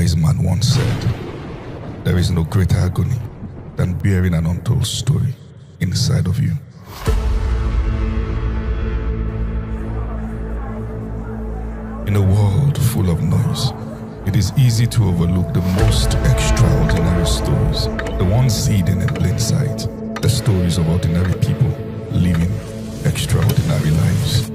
wise man once said, there is no greater agony than bearing an untold story inside of you. In a world full of noise, it is easy to overlook the most extraordinary stories, the ones hidden in plain sight, the stories of ordinary people living extraordinary lives.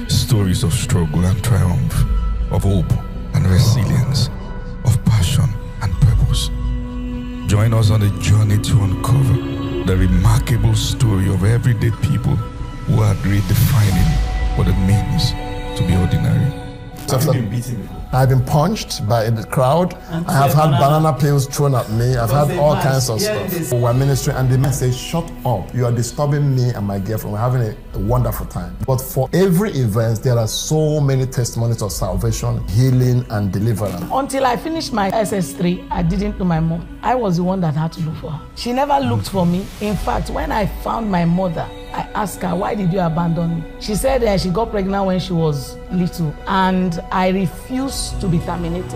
Stories of struggle and triumph, of hope and resilience, of passion and purpose. Join us on a journey to uncover the remarkable story of everyday people who are redefining what it means to be ordinary. Have you been beaten before? I've been punched by the crowd. I have had banana peels thrown at me. I've had all kinds of stuff. We're ministering and the man says, shut up. You are disturbing me and my girlfriend. We're having a wonderful time. But for every event, there are so many testimonies of salvation, healing, and deliverance. Until I finished my SS3, I didn't know my mom. I was the one that had to look for her. She never looked for me. In fact, when I found my mother, I asked her, why did you abandon me? She said she got pregnant when she was little, and I refused to be terminated.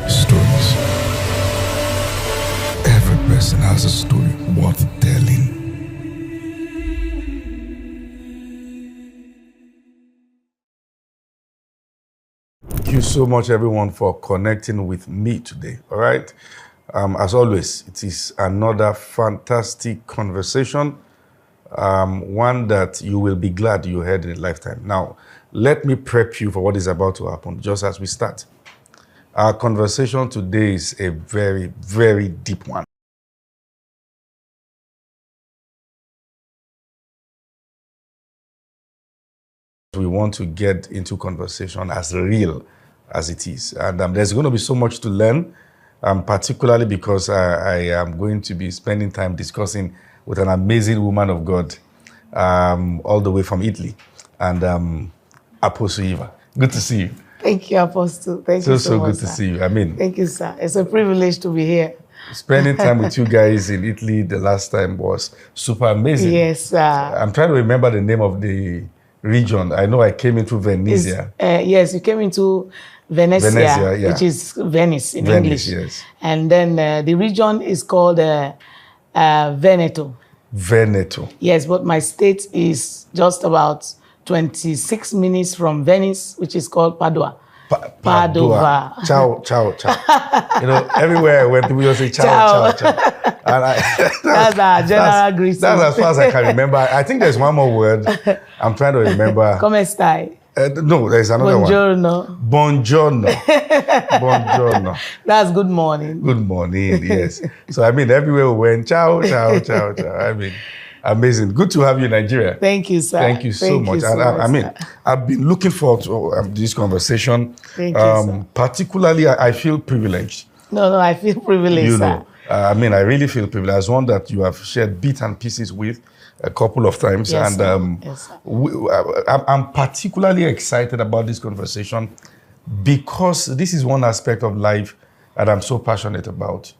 Stories. Every person has a story worth telling. Thank you so much, everyone, for connecting with me today. All right. As always, it is another fantastic conversation, one that you will be glad you heard in a lifetime. Now, let me prep you for what is about to happen just as we start. Our conversation today is a very, very deep one. We want to get into conversation as real as it is. And there's going to be so much to learn. Particularly because I am going to be spending time discussing with an amazing woman of God, all the way from Italy, and Apostle Eva. Good to see you. Thank you, Apostle. Thank you so much. Good to see you. I mean, thank you, sir. It's a privilege to be here. Spending time with you guys in Italy the last time was super amazing. Yes, sir. I'm trying to remember the name of the region. I know I came into Venezia. Yes, you came into Venezia, yeah. which is Venice in English. Yes. And then the region is called Veneto. Veneto. Yes, but my state is just about 26 minutes from Venice, which is called Padua. Padova. Ciao, ciao, ciao. You know, everywhere I went, people just say ciao, ciao, ciao. And that's our general greeting. That's as far as I can remember. I think there's one more word. I'm trying to remember. Come stai? No, there's another Buongiorno. one. Buongiorno. Buongiorno. That's good morning. Good morning, yes. So, I mean, everywhere we went, ciao, ciao, ciao, ciao. I mean, amazing. Good to have you in Nigeria. Thank you, sir. Thank you so much. I mean, I've been looking forward to this conversation. Thank you, sir. Particularly, I feel privileged. No, I feel privileged, you sir. Know, I mean, I really feel privileged as one that you have shared bits and pieces with a couple of times. Yes, and yes, I'm particularly excited about this conversation because this is one aspect of life that I'm so passionate about.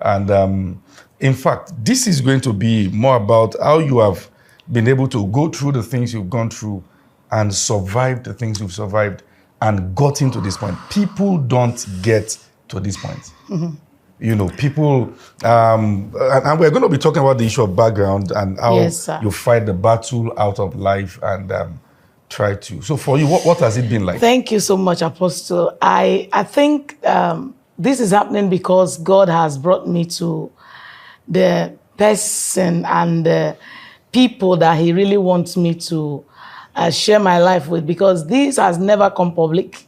And in fact, this is going to be more about how you have been able to go through the things you've gone through and survive the things you've survived and gotten to this point. People don't get to this point. Mm-hmm. You know, people, and we're going to be talking about the issue of background and how you fight the battle out of life and try to. So for you, what has it been like? Thank you so much, Apostle. I think this is happening because God has brought me to the person and the people that he really wants me to share my life with, because this has never come public.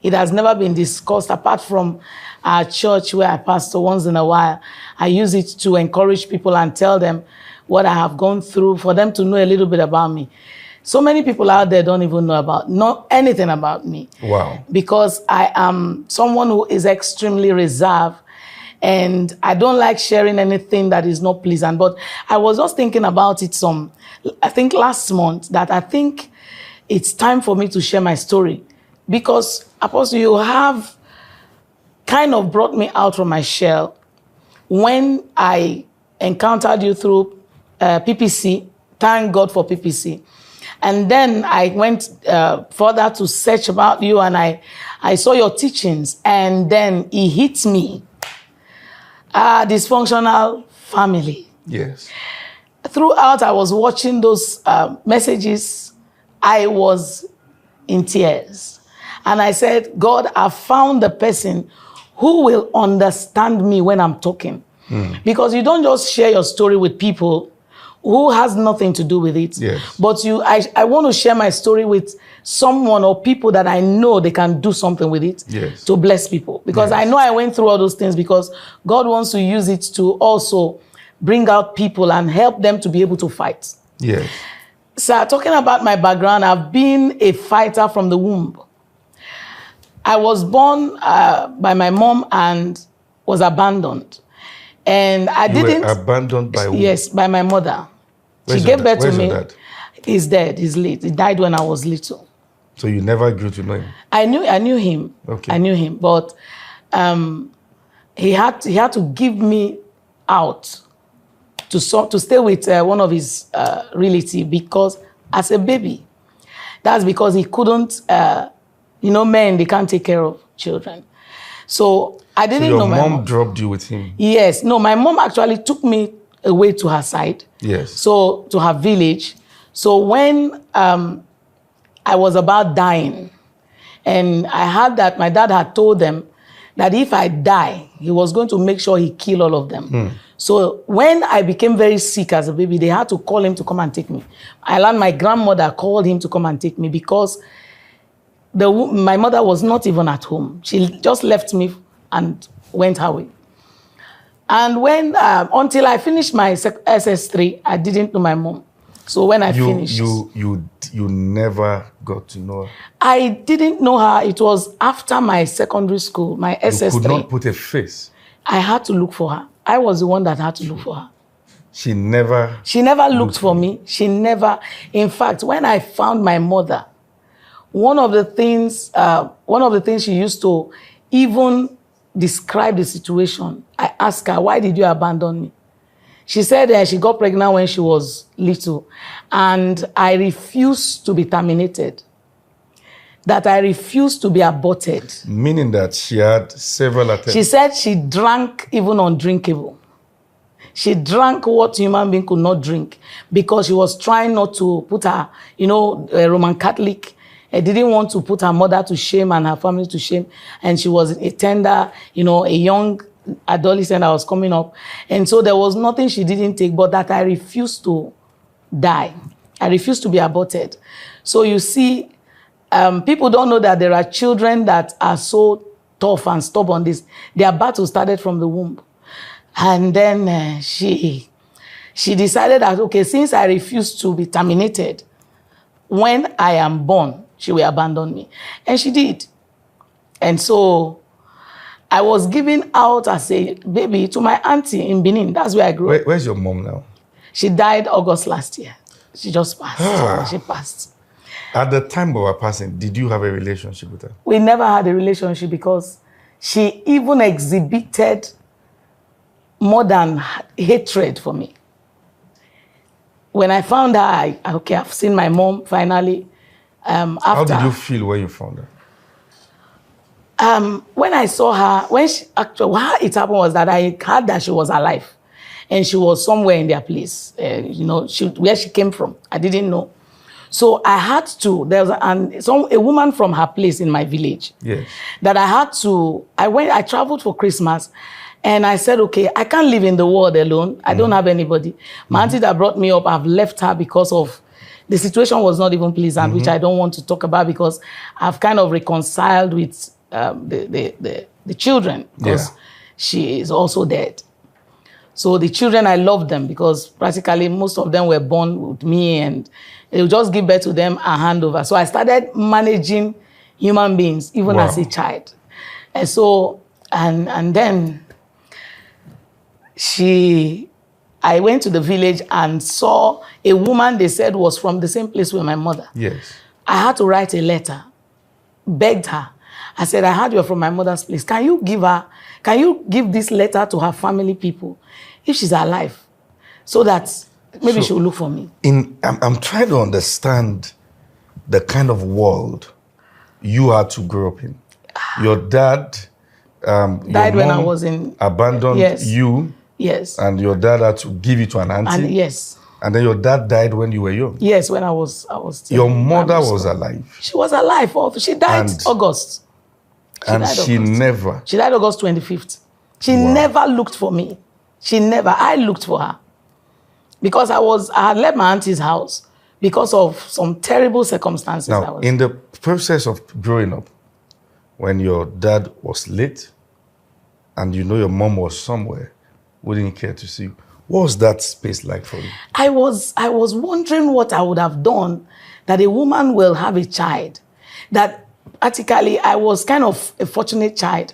It has never been discussed apart from our church where I pastor once in a while. I use it to encourage people and tell them what I have gone through for them to know a little bit about me. So many people out there don't even know anything about me. Wow. Because I am someone who is extremely reserved and I don't like sharing anything that is not pleasant. But I was just thinking about it I think last month, that I think it's time for me to share my story. Because, Apostle, you have kind of brought me out from my shell when I encountered you through PPC, thank God for PPC. And then I went further to search about you, and I saw your teachings, and then it hit me. Dysfunctional family. Yes. Throughout, I was watching those messages. I was in tears. And I said, God, I found the person who will understand me when I'm talking. Because you don't just share your story with people who has nothing to do with it. Yes. But I want to share my story with someone or people that I know they can do something with it to bless people. Because I know I went through all those things because God wants to use it to also bring out people and help them to be able to fight. Yes. So talking about my background, I've been a fighter from the womb. I was born by my mom and was abandoned. And I didn't... You were abandoned by who? Yes, by my mother. Where's she gave birth to me. Your dad? He's dead. He's late. He died when I was little. So you never grew to know him? I knew him. Okay. I knew him, but he had to give me out to stay with one of his relatives because as a baby, that's because he couldn't. Men, they can't take care of children. So I didn't know my mom. Your mom dropped you with him? Yes. No, my mom actually took me away to her side. Yes. So to her village. So when I was about dying, and I heard that my dad had told them that if I die, he was going to make sure he kill all of them. So when I became very sick as a baby, they had to call him to come and take me. I learned my grandmother called him to come and take me because my mother was not even at home. She just left me and went her way. And when, until I finished my SS3, I didn't know my mom. So when I finished... You never got to know her? I didn't know her. It was after my secondary school, my SS3. You could not put a face? I had to look for her. I was the one that had to look for her. She never looked for me. She never... In fact, when I found my mother, one of the things she used to even describe the situation, I asked her, why did you abandon me? She said she got pregnant when she was little, and I refused to be terminated. That I refused to be aborted. Meaning that she had several attempts. She said she drank even undrinkable. She drank what human being could not drink because she was trying not to put her, a Roman Catholic. I didn't want to put her mother to shame and her family to shame. And she was a tender, a young adolescent that was coming up. And so there was nothing she didn't take, but that I refused to die. I refused to be aborted. So you see, people don't know that there are children that are so tough and stubborn. Their battle started from the womb. And then she decided that, okay, since I refused to be terminated, when I am born, she will abandon me. And she did. And so I was given out as a baby to my auntie in Benin. That's where I grew up. Where's your mom now? She died August last year. She just passed. She passed. At the time of her passing, did you have a relationship with her? We never had a relationship because she even exhibited more than hatred for me. When I found her, I've seen my mom finally. How did you feel when you found her? When I saw her, how it happened was that I heard that she was alive. And she was somewhere in their place, where she came from. I didn't know. So I had to, there was a woman from her place in my village. Yes. That I traveled for Christmas. And I said, okay, I can't live in the world alone. I don't have anybody. My auntie that brought me up, I've left her because of the situation was not even pleasant, which I don't want to talk about because I've kind of reconciled with the children because she is also dead. So the children, I love them because practically most of them were born with me and they would just give birth to them and hand over. So I started managing human beings even as a child. And so, and then I went to the village and saw a woman they said was from the same place with my mother. Yes. I had to write a letter, begged her. I said, I heard you're from my mother's place. Can you give this letter to her family people if she's alive? So that maybe she will look for me. I'm trying to understand the kind of world you had to grow up in. Your dad died when I was in... abandoned you. Yes. And your dad had to give you to an auntie. And yes. And then your dad died when you were young. Yes, when I was your mother was alive. She was alive. She died August. She never... She died August 25th. She never looked for me. She never. I looked for her. Because I had left my auntie's house because of some terrible circumstances. Now, in the process of growing up, when your dad was late and you know your mom was somewhere, wouldn't care to see you, what was that space like for you? I was wondering what I would have done that a woman will have a child. That practically I was kind of a fortunate child.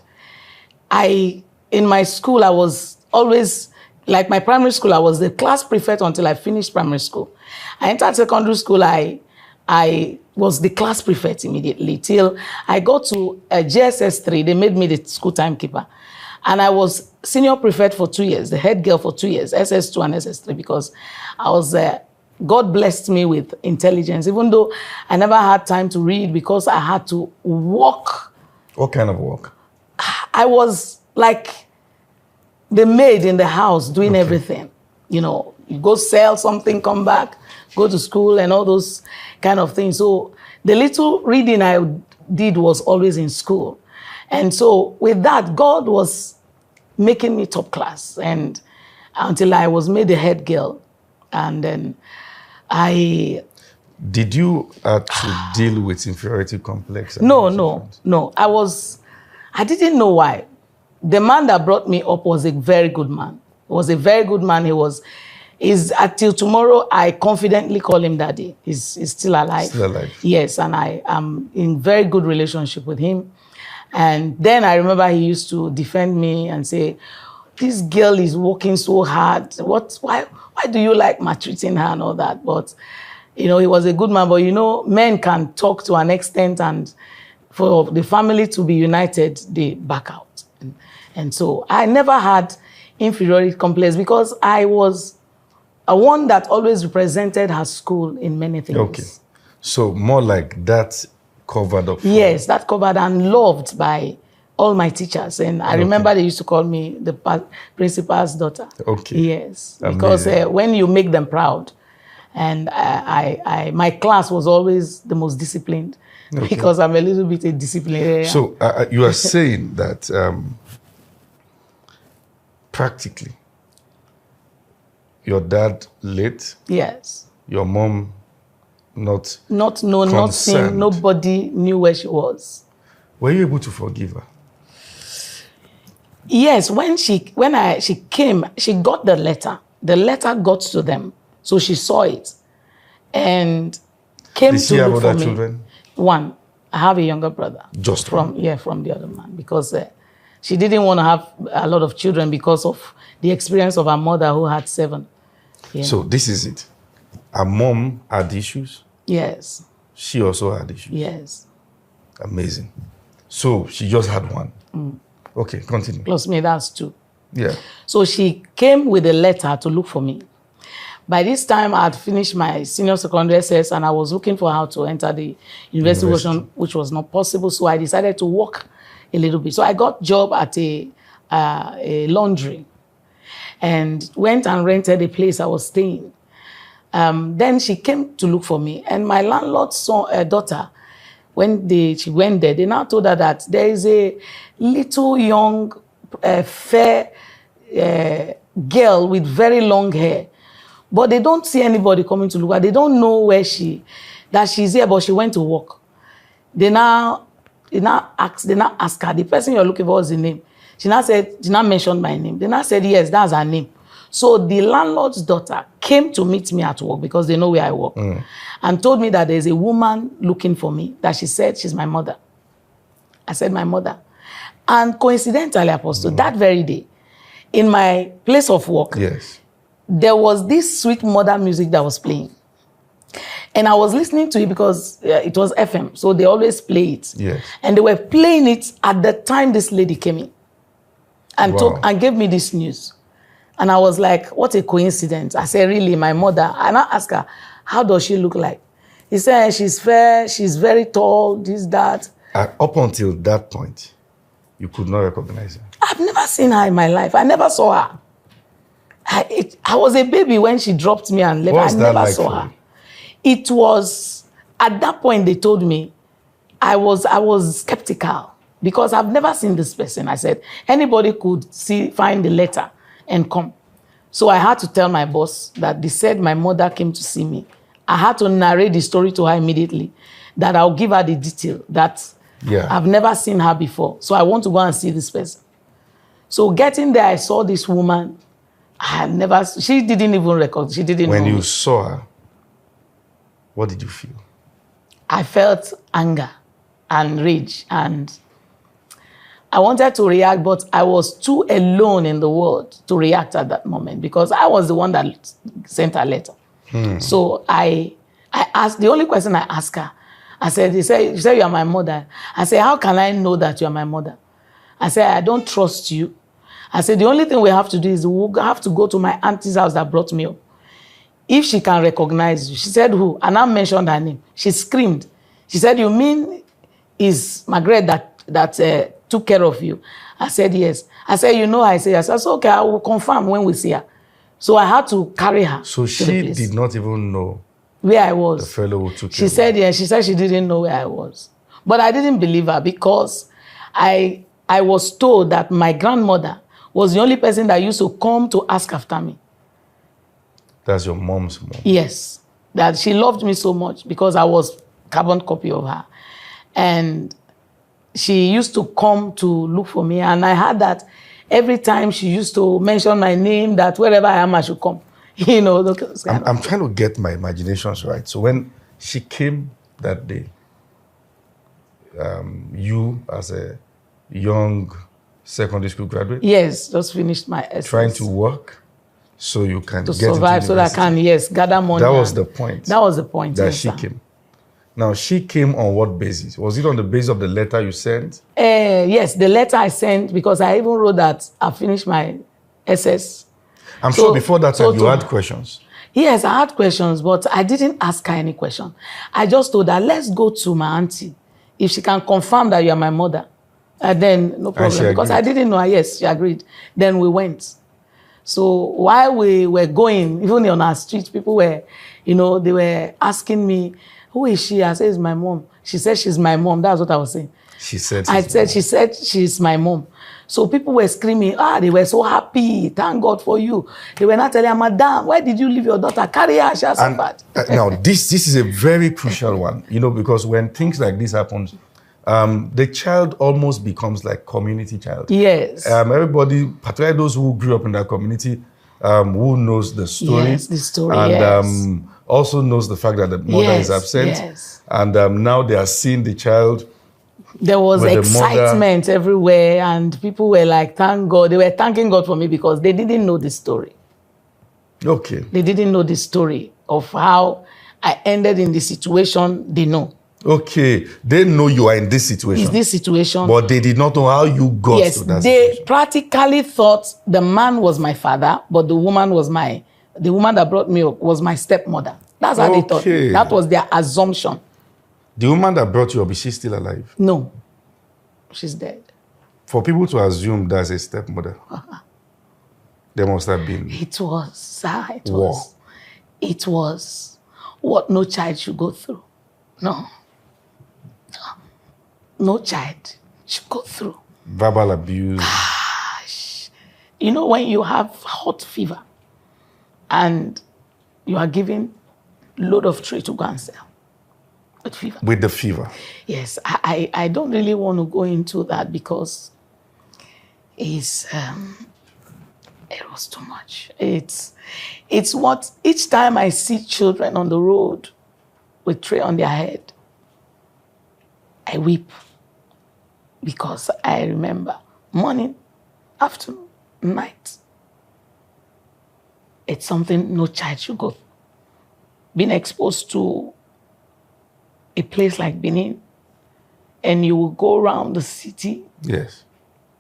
In my school, I was always, like my primary school, I was the class prefect until I finished primary school. I entered secondary school, I was the class prefect immediately till I got to JSS 3. They made me the school timekeeper. And I was senior prefect for 2 years, the head girl for 2 years, SS2 and SS3, because I was, God blessed me with intelligence, even though I never had time to read because I had to work. What kind of work? I was like the maid in the house doing everything. You know, you go sell something, come back, go to school and all those kind of things. So the little reading I did was always in school. And so with that, God was making me top class, and until I was made the head girl. And then Did you have to deal with inferiority complex? No. I didn't know why. The man that brought me up was a very good man. He was a very good man. Until tomorrow, I confidently call him daddy. He's still alive. Still alive. Yes, and I am in very good relationship with him. And then I remember he used to defend me and say, this girl is working so hard. Why do you like maltreating her and all that? But, you know, he was a good man. But, you know, men can talk to an extent, and for the family to be united, they back out. And so I never had inferiority complex because I was a one that always represented her school in many things. Okay. So more like that covered up. Yes, that covered and loved by all my teachers. And I remember they used to call me the principal's daughter. Okay. Yes, because when you make them proud, and my class was always the most disciplined because I'm a little bit a disciplinarian. So you are saying that practically your dad late. Yes. Your mom not known, not seen. Nobody knew where she was. Were you able to forgive her? Yes, when she came, she got the letter. The letter got to them, so she saw it, and came Did she to have look for other me. Children? One. I have a younger brother. Just from one? From the other man, because she didn't want to have a lot of children because of the experience of her mother who had 7. Yeah. So this is it. Her mom had issues? Yes. She also had issues? Yes. Amazing. So she just had one? Okay, continue. Plus me, that's 2. Yeah. So she came with a letter to look for me. By this time, I had finished my senior secondary SS, and I was looking for how to enter the university, which was not possible. So I decided to work a little bit. So I got a job at a laundry and went and rented a place I was staying. Then she came to look for me, and my landlord's daughter, when she went there, they now told her that there is a little young, fair girl with very long hair, but they don't see anybody coming to look at her. They don't know that she's here, but she went to work. They now ask her, the person you're looking for is the name. She now mentioned my name. They now said, yes, that's her name. So the landlord's daughter came to meet me at work because they know where I work, and told me that there's a woman looking for me, that she said she's my mother. I said, my mother. And coincidentally, Apostle, that very day, in my place of work, there was this sweet mother music that was playing. And I was listening to it because it was FM, so they always play it. Yes. And they were playing it at the time this lady came in and gave me this news. And I was like, what a coincidence. I said, really, my mother? And I asked her, how does she look like? He said, she's fair, she's very tall, this, that. Up until that point, you could not recognize her? I've never seen her in my life. I never saw her. I was a baby when she dropped me and left. What was that never like saw for her. you? It was, at that point they told me, I was skeptical because I've never seen this person. I said, anybody could find the letter and come. So I had to tell my boss that they said my mother came to see me. I had to narrate the story to her immediately, that I'll give her the detail, that I've never seen her before. So I want to go and see this person. So getting there, I saw this woman. She didn't even record. She didn't know When you me. saw her, what did you feel? I felt anger and rage, and I wanted to react, but I was too alone in the world to react at that moment because I was the one that sent her letter. So I asked, the only question I asked her, I said, you said you are my mother. I said, how can I know that you are my mother? I said, I don't trust you. I said, the only thing we have to do is we have to go to my auntie's house that brought me up. If she can recognize you. She said, who? And I mentioned her name. She screamed. She said, you mean is Margaret that took care of you? I said, yes. I said, you know her? I said, yes. I said, okay, I will confirm when we see her. So I had to carry her. So she did not even know where I was. The fellow who took She said, yes. She said she didn't know where I was. But I didn't believe her because I was told that my grandmother was the only person that used to come to ask after me. That's your mom's mom? Yes. That she loved me so much because I was carbon copy of her. And she used to come to look for me. And I heard that every time she used to mention my name, that wherever I am, I should come. You know, I'm trying to get my imaginations right. So when she came that day, you as a young secondary school graduate? Yes, just finished my SS. Trying to work so you can to get survive, into so that I can, gather money. That was the point. That was the point. That yes, she sir. came. Now, she came on what basis? Was it on the basis of the letter you sent? Yes, the letter I sent, because I even wrote that I finished my SS. I'm sure before that time you had questions. Yes, I had questions, but I didn't ask her any question. I just told her, let's go to my auntie. If she can confirm that you are my mother, then no problem. Because I didn't know her. Yes, she agreed. Then we went. So while we were going, even on our street, people were, they were asking me, who is she? I said, it's my mom. She said, she's my mom. That's what I was saying. She said, she said, she's my mom. So people were screaming, they were so happy. Thank God for you. They were not telling her, Madam, why did you leave your daughter? Carry her, she has suffered. Now, this is a very crucial one, because when things like this happen, the child almost becomes like community child. Yes. Everybody, particularly those who grew up in that community, who knows the story. Yes, the story, and also knows the fact that the mother is absent. Yes. And now they are seeing the child. There was excitement everywhere, and people were like, thank God. They were thanking God for me because they didn't know the story. Okay. They didn't know the story of how I ended in the situation they know. Okay. They know you are in this situation. Is this situation. But they did not know how you got to that situation. They practically thought the man was my father, but the woman that brought me up was my stepmother. That's how they thought. That was their assumption. The woman that brought you up, is she still alive? No. She's dead. For people to assume that's a stepmother, there must have been... It was what no child should go through. No child should go through. Verbal abuse. Gosh. When you have hot fever and you are given load of tray to go and sell. With fever. With the fever. Yes, I don't really want to go into that because it was too much. It's what each time I see children on the road with tray on their head, I weep because I remember morning, afternoon, night. It's something no child should go through. Being exposed to a place like Benin, and you will go around the city. Yes.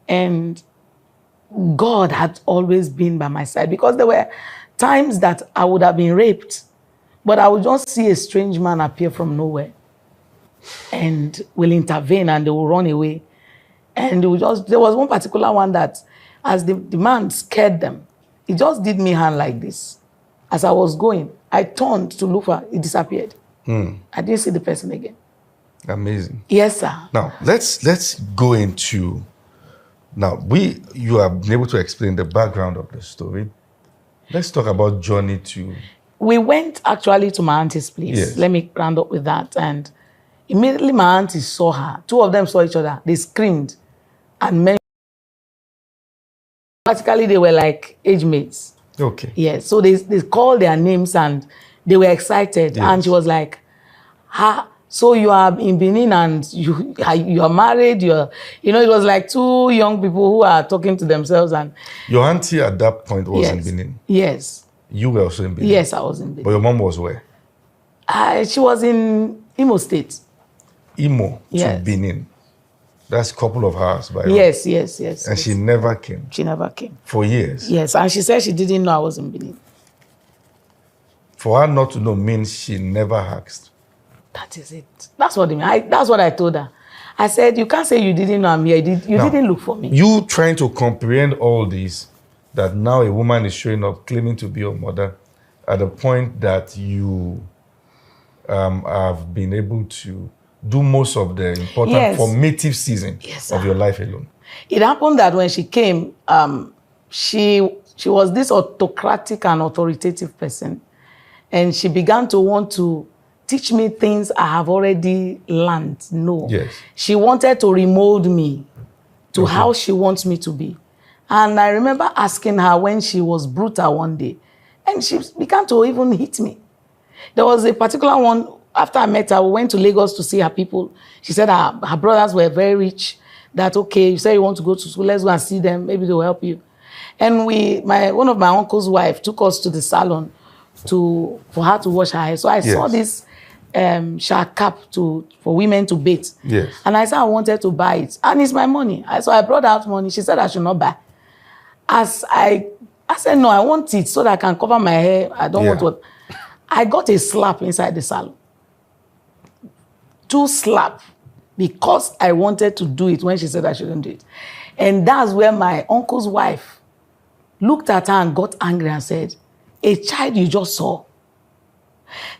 And God had always been by my side, because there were times that I would have been raped, but I would just see a strange man appear from nowhere and will intervene, and they will run away. And they will just, there was one particular one that, as the man scared them, he just did me hand like this. As I was going, I turned to look for, it disappeared. I didn't see the person again. Amazing. Yes, sir. Now, let's go into, you have been able to explain the background of the story. Let's talk about journey to... We went actually to my auntie's place. Yes. Let me round up with that. And immediately my auntie saw her. Two of them saw each other. They screamed and mentioned. Practically, they were like age mates. Okay. Yes. So they called their names and they were excited. Yes. And she was like, so you are in Benin and you are married. It was like two young people who are talking to themselves. And your auntie at that point was in Benin? Yes. You were also in Benin? Yes, I was in Benin. But your mom was where? She was in Imo State. Imo yes. to Benin. That's a couple of hours by yes. And she never came? She never came. For years? Yes, and she said she didn't know I was in Benin. For her not to know means she never asked. That is it. That's what that's what I told her. I said, you can't say you didn't know I'm here. You didn't look for me. You trying to comprehend all this, that now a woman is showing up claiming to be your mother at the point that you have been able to do most of the important formative season of your life alone. It happened that when she came, she was this autocratic and authoritative person. And she began to want to teach me things I have already learned. No. Yes. She wanted to remold me to how she wants me to be. And I remember asking her when she was brutal one day, and she began to even hit me. There was a particular one, after I met her, we went to Lagos to see her people. She said her brothers were very rich, that, okay, you say you want to go to school, let's go and see them, maybe they'll help you. And one of my uncle's wife took us to the salon for her to wash her hair. So I saw this shark cap for women to bathe. Yes. And I said I wanted to buy it. And it's my money. So I brought out money. She said I should not buy. As I said, no, I want it so that I can cover my hair. I don't want to. I got a slap inside the salon. 2 slaps, because I wanted to do it when she said I shouldn't do it. And that's where my uncle's wife looked at her and got angry and said, a child you just saw.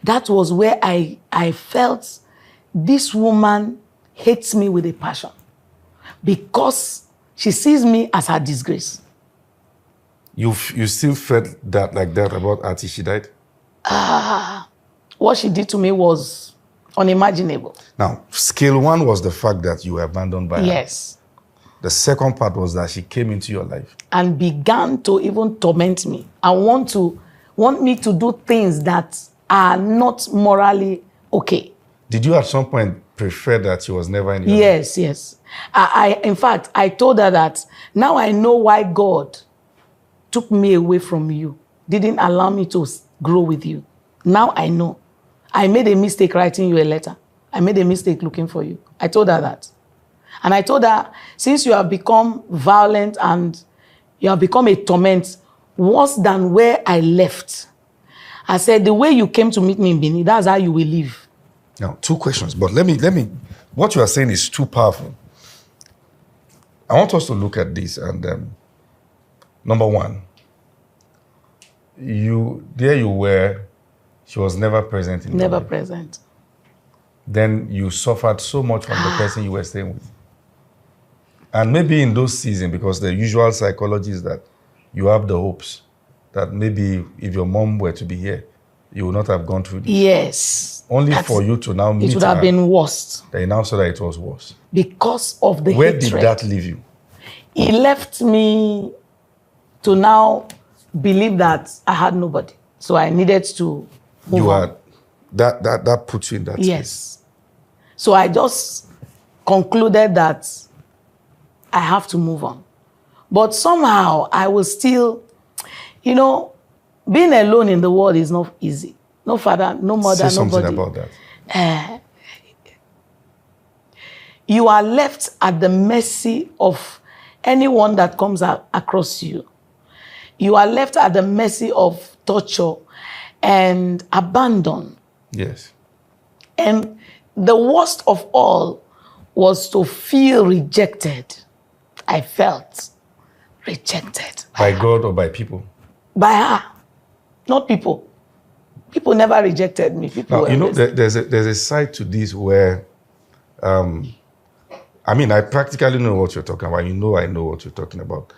That was where I felt this woman hates me with a passion, because she sees me as her disgrace. You still felt that like that about Auntie she died? What she did to me was unimaginable. Now, scale 1 was the fact that you were abandoned by her. Yes. The second part was that she came into your life and began to even torment me and want me to do things that are not morally okay. Did you at some point prefer that she was never in your life? Yes. In fact, I told her that now I know why God took me away from you, didn't allow me to grow with you. Now I know. I made a mistake writing you a letter. I made a mistake looking for you. I told her that. And I told her, since you have become violent and you have become a torment, worse than where I left, I said, the way you came to meet me in Benin, that's how you will live. Now, 2 questions, but let me, what you are saying is too powerful. I want us to look at this, and number 1, there you were, she was never present in your life. Never present. Then you suffered so much from the person you were staying with. And maybe in those seasons, because the usual psychology is that you have the hopes that maybe if your mom were to be here, you would not have gone through this. Yes. Only for you to now meet her. It would have been worse. They now said that it was worse. Because of the Where hatred. did that leave you? It left me to now believe that I had nobody. So I needed to move on. That puts you in that space. Yes. So I just concluded that I have to move on. But somehow I was still, being alone in the world is not easy. No father, no mother, Say nobody. something about that. You are left at the mercy of anyone that comes across you. You are left at the mercy of torture and abandon. Yes. And the worst of all was to feel rejected. I felt rejected. By God or by people? By her. Not people. People never rejected me. People now, there's a side to this where, I mean, I practically know what you're talking about. I know what you're talking about.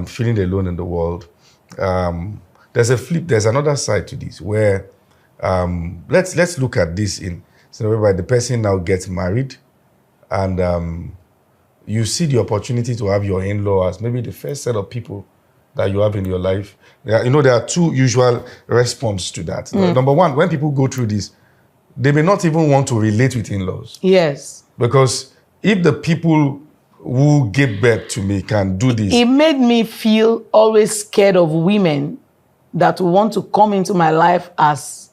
Feeling alone in the world. There's another side to this where, let's look at this whereby the person now gets married and you see the opportunity to have your in-law as maybe the first set of people that you have in your life. There are two usual responses to that. Number one, when people go through this, they may not even want to relate with in-laws. Yes. Because if the people who give birth to me can do this. It made me feel always scared of women that want to come into my life as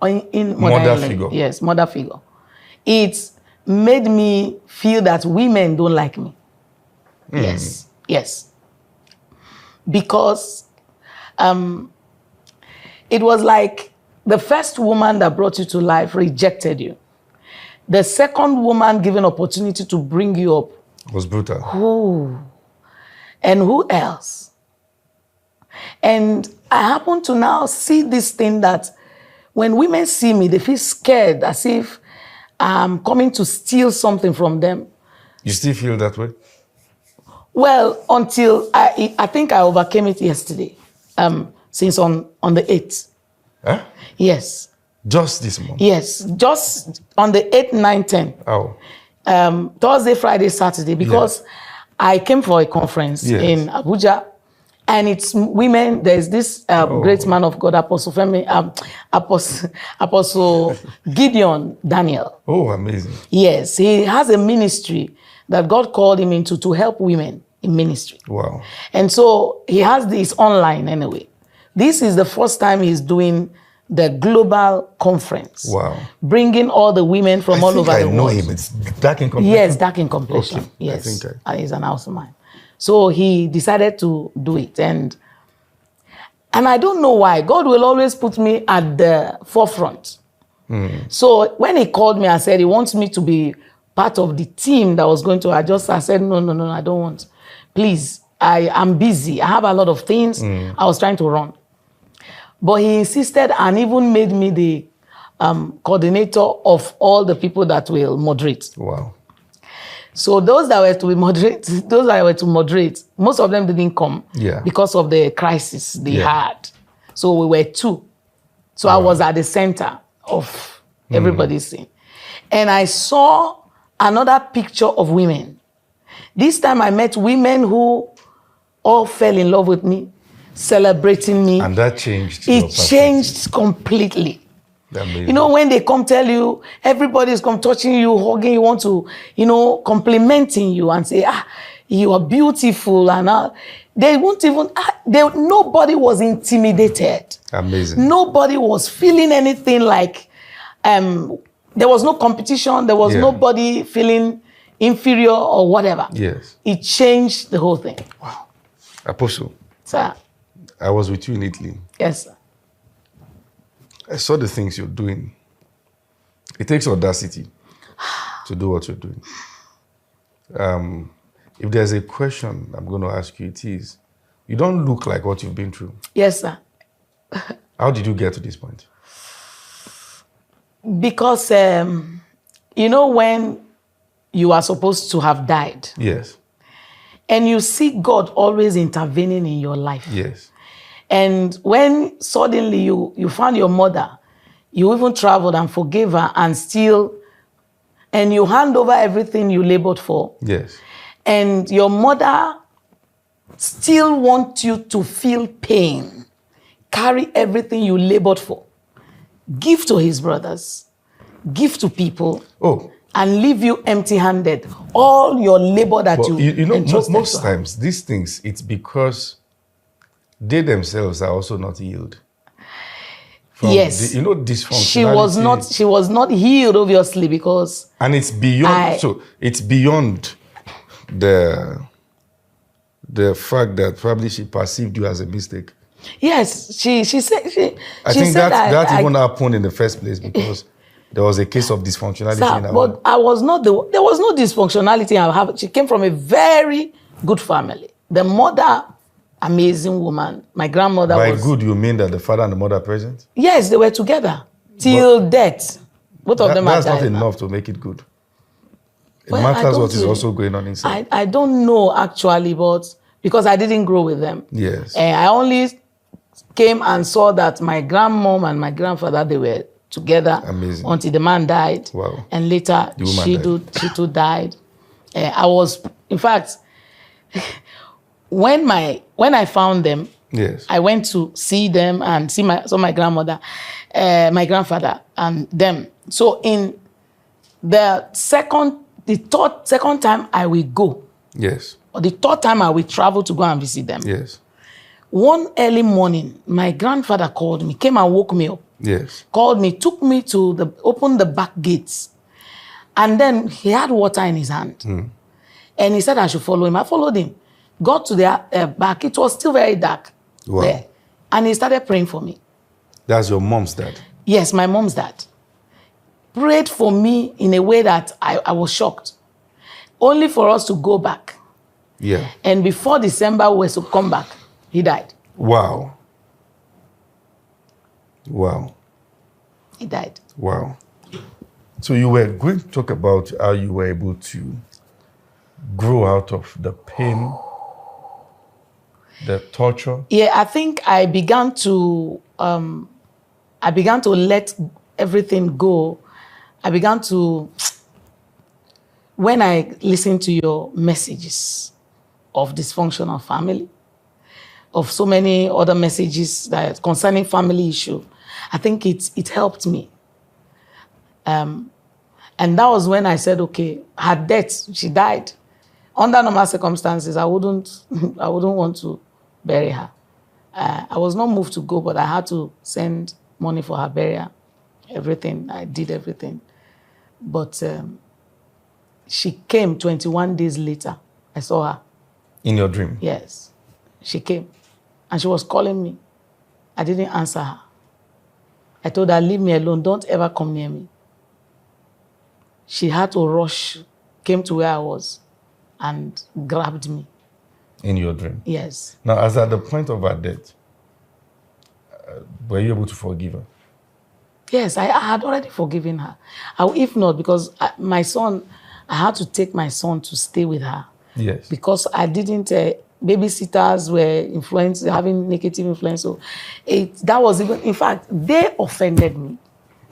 mother figure. Yes, mother figure. It made me feel that women don't like me. Yes. Because it was like the first woman that brought you to life rejected you. The second woman given opportunity to bring you up was brutal. Who? And who else? And I happen to now see this thing that when women see me, they feel scared as if I'm coming to steal something from them. You still feel that way? Well, until I think I overcame it yesterday, since on the 8th. Huh? Yes. Just this month? Yes, just on the 8th, 9th, 10th. Oh. Thursday, Friday, Saturday, because I came for a conference in Abuja, and it's women. There's this great man of God, Apostle Femi, Apostle Gideon Daniel. Oh, amazing. Yes, he has a ministry that God called him into to help women in ministry. Wow. And so he has this online anyway. This is the first time he's doing the global conference. Wow. Bringing all the women from all over the world. I know him. It's dark in complexion. Yes, dark in complexion. Okay. Yes. He's an awesome man. So he decided to do it. And I don't know why. God will always put me at the forefront. So when he called me and said he wants me to be part of the team that was going to, I said, no, I don't want. Please, I am busy. I have a lot of things. I was trying to run. But he insisted and even made me the coordinator of all the people that will moderate. Wow. So those that were to moderate, most of them didn't come because of the crisis they had. So we were two. So I was at the center of everybody's scene. And I saw another picture of women. This time I met women who all fell in love with me, celebrating me. And that changed. It changed completely. Amazing. You know, when they come tell you, everybody's come touching you, hugging you, want to, complimenting you and say, you are beautiful. And they won't even, nobody was intimidated. Amazing. Nobody was feeling anything like, there was no competition. There was nobody feeling inferior or whatever. Yes. It changed the whole thing. Wow. Apostle. Sir. I was with you in Italy. Yes, sir. I saw the things you're doing. It takes audacity to do what you're doing. If there's a question I'm going to ask you, it is, you don't look like what you've been through. Yes, sir. How did you get to this point? Because, when you are supposed to have died. Yes. And you see God always intervening in your life. Yes. And when suddenly you found your mother, you even traveled and forgave her and you hand over everything you labored for. Yes. And your mother still wants you to feel pain, carry everything you labored for, give to his brothers, give to people. Oh. And leave you empty-handed. All your labor that most times, these things, it's because they themselves are also not healed. Yes. Dysfunctionality. She was not healed, obviously, because... And it's beyond... it's beyond the the fact that probably she perceived you as a mistake. Yes, she said I think that even happened in the first place because there was a case of dysfunctionality in her but home. there was no dysfunctionality in her. She came from a very good family. The mother, amazing woman. My grandmother By was... good, you mean that the father and the mother are present? Yes, they were together till death. Both of them are That's not died enough to make it good. It Well, matters what is also going on inside. I don't know actually, but because I didn't grow with them. Yes. I only came and saw that my grandmom and my grandfather, they were together. Amazing. Until the man died. Wow. And later she too died. I was, in fact, when I found them, yes, I went to see them and saw my grandmother, my grandfather and them. So in the second time I will go. Yes. Or the third time I will travel to go and visit them. Yes. One early morning, my grandfather called me, came and woke me up. Yes. Called me, took me to opened the back gates. And then he had water in his hand. And he said I should follow him. I followed him. Got to the back. It was still very dark there. And he started praying for me. That's your mom's dad? Yes, my mom's dad. Prayed for me in a way that I was shocked. Only for us to go back. Yeah. And before December we were to come back, he died. Wow. Wow. He died. Wow. So you were going to talk about how you were able to grow out of the pain, the torture. Yeah, I think I began to let everything go. I began to, when I listened to your messages of dysfunctional family, of so many other messages that concerning family issue, I think it helped me. And that was when I said, okay, her death, she died. Under normal circumstances, I wouldn't want to bury her. I was not moved to go, but I had to send money for her burial. Everything, I did everything. But she came 21 days later. I saw her. In your dream? Yes. She came. And she was calling me. I didn't answer her. I told her, leave me alone. Don't ever come near me. She had to rush, came to where I was, and grabbed me. In your dream? Yes. Now, as at the point of her death, were you able to forgive her? Yes, I had already forgiven her. If not, because my son, I had to take my son to stay with her. Yes. Because I didn't, babysitters were having negative influence. So that was even, in fact, they offended me.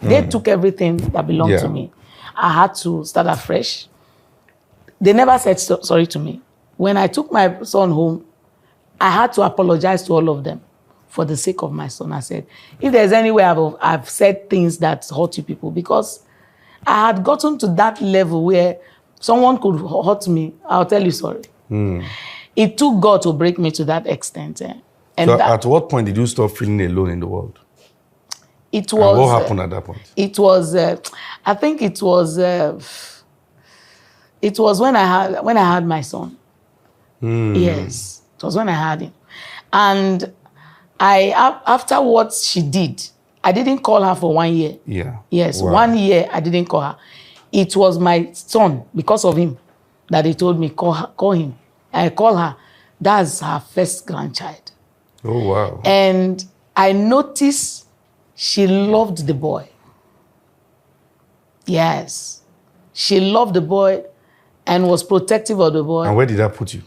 They took everything that belonged to me. I had to start afresh. They never said sorry to me. When I took my son home, I had to apologize to all of them for the sake of my son. I said, if there's any way I've said things that hurt you people, because I had gotten to that level where someone could hurt me, I'll tell you sorry. It took God to break me to that extent. And so at what point did you stop feeling alone in the world? It was. And what happened at that point? It was. I think it was. It was when I had my son. Yes, it was when I had him, and after what she did, I didn't call her for 1 year. Yeah. Yes, wow. 1 year I didn't call her. It was my son, because of him, that they told me call him. I call her. That's her first grandchild. Oh wow! And I noticed she loved the boy. Yes. She loved the boy and was protective of the boy. And where did that put you?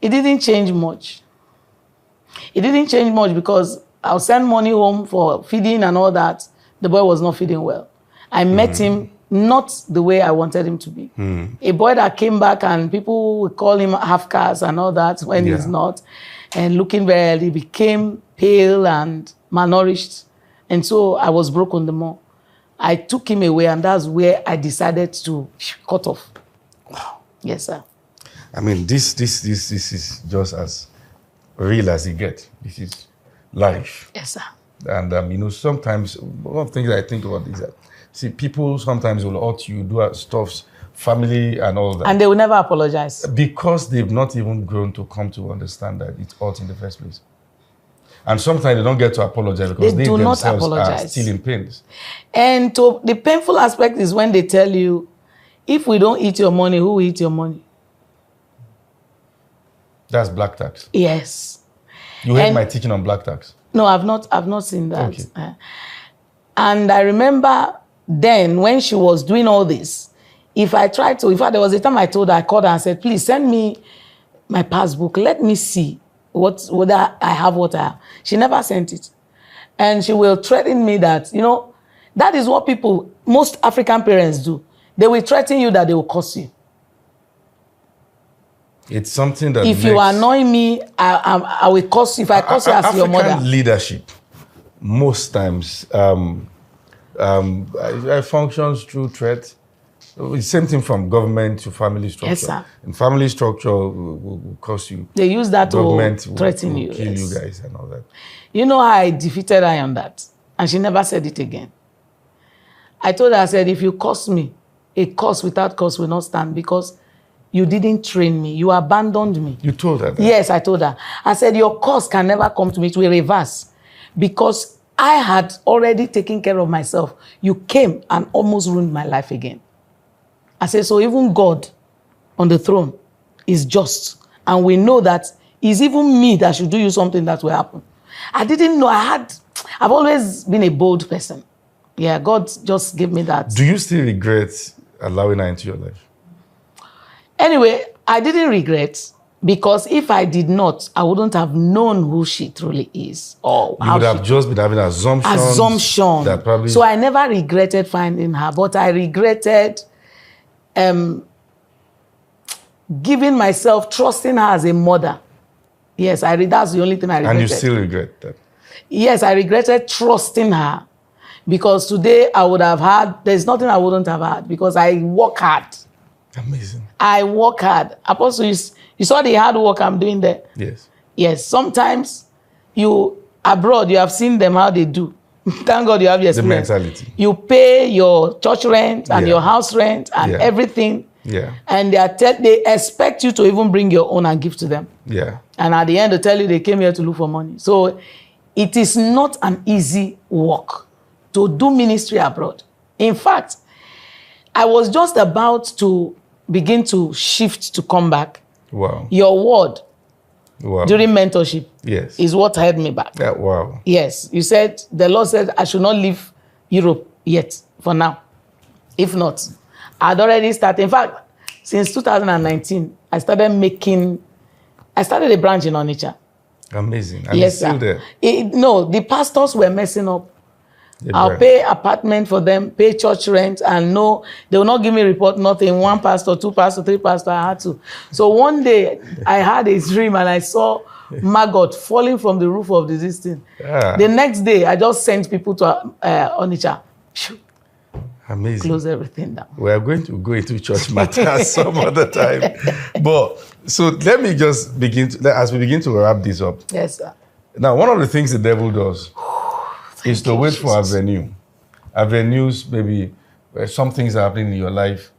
It didn't change much. It didn't change much because I'll send money home for feeding and all that. The boy was not feeding well. I met him not the way I wanted him to be. A boy that came back and people would call him half-caste and all that when he's not. And looking very early, became pale and malnourished. And so I was broken the more. I took him away, and that's where I decided to cut off. Wow. Yes, sir. I mean, this is just as real as it gets. This is life. Yes, sir. And, sometimes one of the things I think about is that, see, people sometimes will hurt you, do stuff family and all that. And they will never apologize. Because they've not even grown to come to understand that it's ought in the first place. And sometimes they don't get to apologize because they themselves are still in pain. And the painful aspect is when they tell you, if we don't eat your money, who will eat your money? That's black tax. Yes. You heard my teaching on black tax? No, I've not seen that. Okay. And I remember then when she was doing all this, if I tried to, in fact, there was a time I told her, I called her and said, please send me my passbook. Let me see whether I have what I have. She never sent it. And she will threaten me that, you know, that is what most African parents do. They will threaten you that they will curse you. It's something that if you annoy me, I will curse you. If I curse you as your mother. African leadership, most times, functions through threat. It's same thing from government to family structure. Yes, sir. In family structure, will cost you. They use that government to threaten you. Kill you guys and all that. You know how I defeated her on that? And she never said it again. I told her, I said, if you curse me, a curse without cause will not stand because you didn't train me. You abandoned me. You told her that? Yes, I told her. I said, your curse can never come to me. It will reverse. Because I had already taken care of myself. You came and almost ruined my life again. I said, so even God on the throne is just. And we know that it's even me that should do you something that will happen. I didn't know. I've always been a bold person. Yeah, God just gave me that. Do you still regret allowing her into your life? Anyway, I didn't regret because if I did not, I wouldn't have known who she truly is. Or you would have just been having assumptions. That probably... So I never regretted finding her, but I regretted giving myself, trusting her as a mother. Yes, that's the only thing I regretted. And you still regret that? Yes, I regretted trusting her because today I would have had, there's nothing I wouldn't have had because I work hard. Amazing. I work hard. Apostle, you saw the hard work I'm doing there? Yes. Yes, sometimes abroad, you have seen them, how they do. Thank God you have your experience. The mentality. You pay your church rent and your house rent and everything. Yeah. And they expect you to even bring your own and give to them. Yeah. And at the end, they tell you they came here to look for money. So it is not an easy work to do ministry abroad. In fact, I was just about to begin to shift to come back. Wow. Your word during mentorship is what held me back. Yeah, wow. Yes. You said, the Lord said I should not leave Europe yet, for now. If not, I'd already started. In fact, since 2019, I started a branch in Onitsha. Amazing. And it's still there? No, the pastors were messing up. I'll pay apartment for them, pay church rent, and no, they will not give me report, nothing. 1 pastor, 2 pastor, 3 pastor, I had to. So one day, I had a dream and I saw maggot falling from the roof of this thing. Yeah. The next day, I just sent people to Onitsha. Amazing. Close everything down. We are going to go into church matters some other time. But, so let me just as we begin to wrap this up. Yes, sir. Now, one of the things the devil does is to wait for avenues, maybe where some things are happening in your life,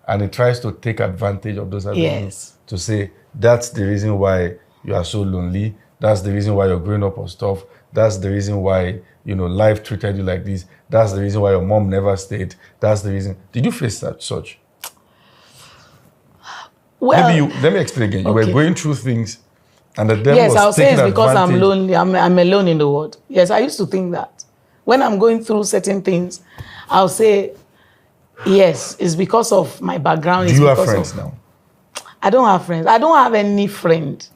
and it tries to take advantage of those avenues to say, that's the reason why you are so lonely, that's the reason why you're growing up on stuff, that's the reason why, life treated you like this, that's the reason why your mom never stayed, that's the reason. Did you face such? Well, maybe let me explain again. You were going through things, and the devil was I'll say it's because advantage. I'm lonely. I'm alone in the world. Yes, I used to think that. When I'm going through certain things, I'll say, yes, it's because of my background. Do you have friends now? I don't have friends. I don't have any friend.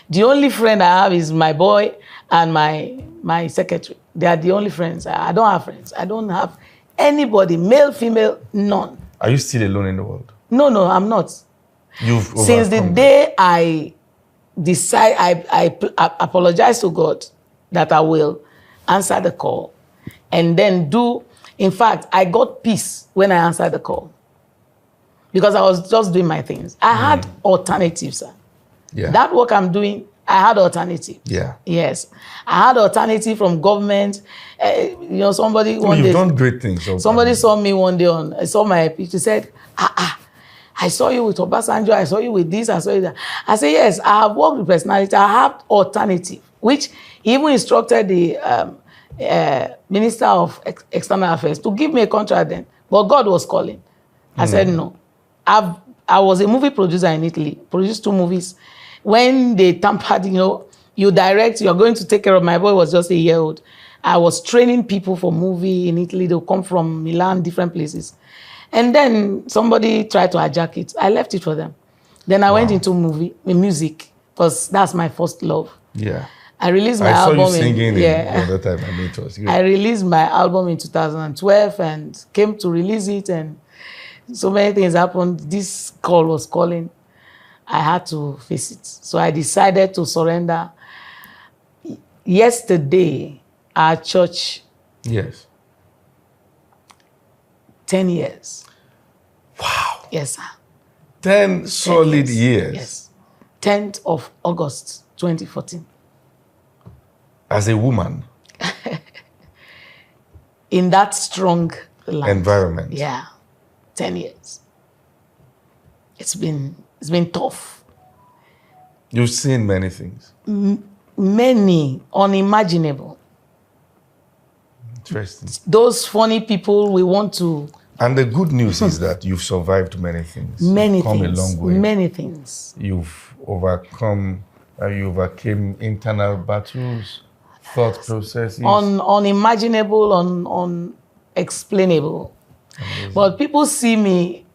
The only friend I have is my boy and my secretary. They are the only friends. I don't have friends. I don't have anybody, male, female, none. Are you still alone in the world? No, I'm not. Since the day I apologize to God that I will answer the call and then in fact, I got peace when I answered the call because I was just doing my things. I had alternatives, sir. Yeah. That work I'm doing, I had alternative. Yeah. Yes. I had alternative from government. Somebody one day... You've done great things. Somebody saw me one day saw my picture, said, I saw you with Obasanjo, I saw you with this, I saw you that. I said, yes, I have worked with personality. I have alternative, which he even instructed the Minister of External Affairs to give me a contract then. But God was calling. I said, no. I was a movie producer in Italy, produced 2 movies. When they tampered, you direct, you're going to take care of my boy was just a year old. I was training people for movie in Italy. They'll come from Milan, different places. And then somebody tried to hijack it. I left it for them. Then I went into music, because that's my first love. Yeah. I released my album. I saw you singing the other time. I mean, it was great. I released my album in 2012 and came to release it, and so many things happened. This call was calling. I had to face it. So I decided to surrender. Yesterday, our church. Yes. 10 years. Wow. Yes, sir. 10 solid years. Yes. 10th of August, 2014. As a woman. In that strong environment. Yeah. 10 years. It's been tough. You've seen many things. Many unimaginable. Interesting. Those funny people we want to... And the good news is that you've survived many things. Many you've come things. a long way. Many things. You've overcome, you overcame internal battles, thought processes. Unimaginable, unexplainable. Amazing. But people see me,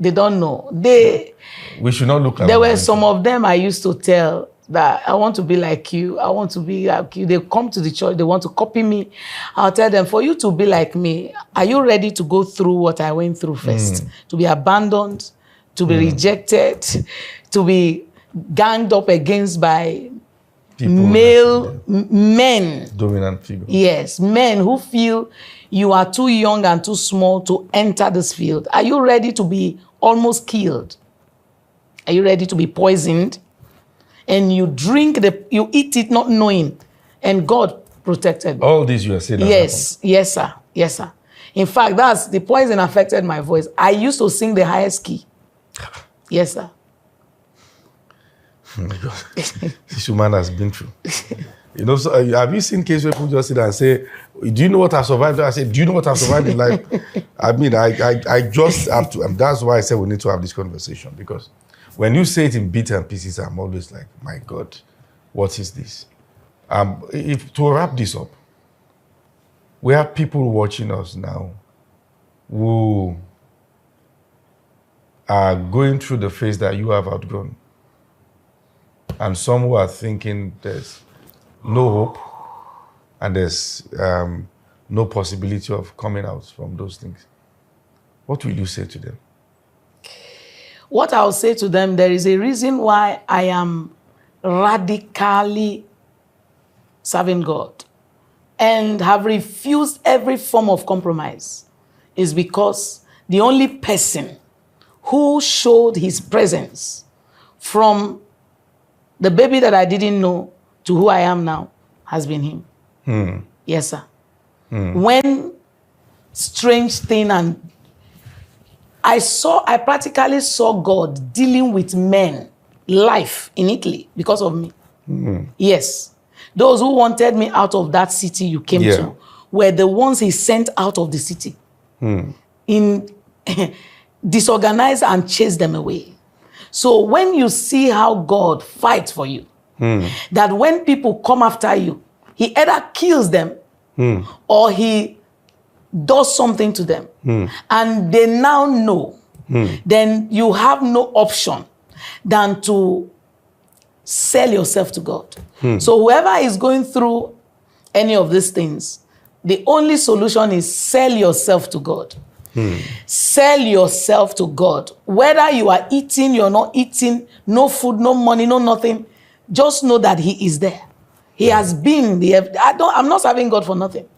they don't know. We should not look at There were some of them I used to tell that I want to be like you. I want to be like you. They come to the church. They want to copy me. I'll tell them, for you to be like me, are you ready to go through what I went through first? To be abandoned, to be rejected, to be ganged up against by men. Dominant figures. Yes, men who feel you are too young and too small to enter this field. Are you ready to be almost killed? Are you ready to be poisoned? And you you eat it not knowing, and God protected me. All this you are saying. Yes, yes, sir, yes, sir. In fact, the poison affected my voice. I used to sing the highest key. Yes, sir. Oh my God. This woman has been through. So, have you seen cases where people just sit there and say, do you know what I survived? I said, do you know what I survived in life? I mean, I just have to, and that's why I said we need to have this conversation, because when you say it in bits and pieces, I'm always like, my God, what is this? To wrap this up, we have people watching us now who are going through the phase that you have outgrown. And some who are thinking there's no hope and there's no possibility of coming out from those things. What will you say to them? What I'll say to them, there is a reason why I am radically serving God and have refused every form of compromise, is because the only person who showed his presence from the baby that I didn't know to who I am now has been him. Yes, sir. When strange thing and I practically saw God dealing with men, life in Italy because of me. Yes. Those who wanted me out of that city you came to were the ones he sent out of the city. Disorganized and chased them away. So when you see how God fights for you, that when people come after you, he either kills them or he does something to them, and they now know, then you have no option than to sell yourself to God. So whoever is going through any of these things, the only solution is sell yourself to God. Sell yourself to God. Whether you are eating, you're not eating, no food, no money, no nothing, just know that he is there. He has been there. I'm not serving God for nothing.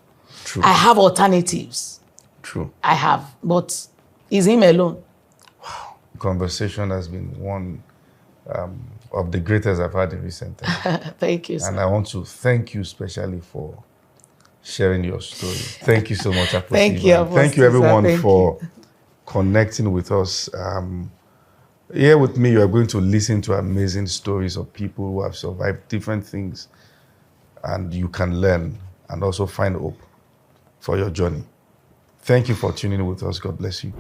True. I have alternatives. True. I have, but it's him alone. Wow. The conversation has been one of the greatest I've had in recent times. Thank you, sir. And I want to thank you especially for sharing your story. Thank you so much, Apostle. Thank you, Apostle. Thank you, everyone, Thank for connecting with us. Here with me, you are going to listen to amazing stories of people who have survived different things, and you can learn and also find hope for your journey. Thank you for tuning in with us. God bless you.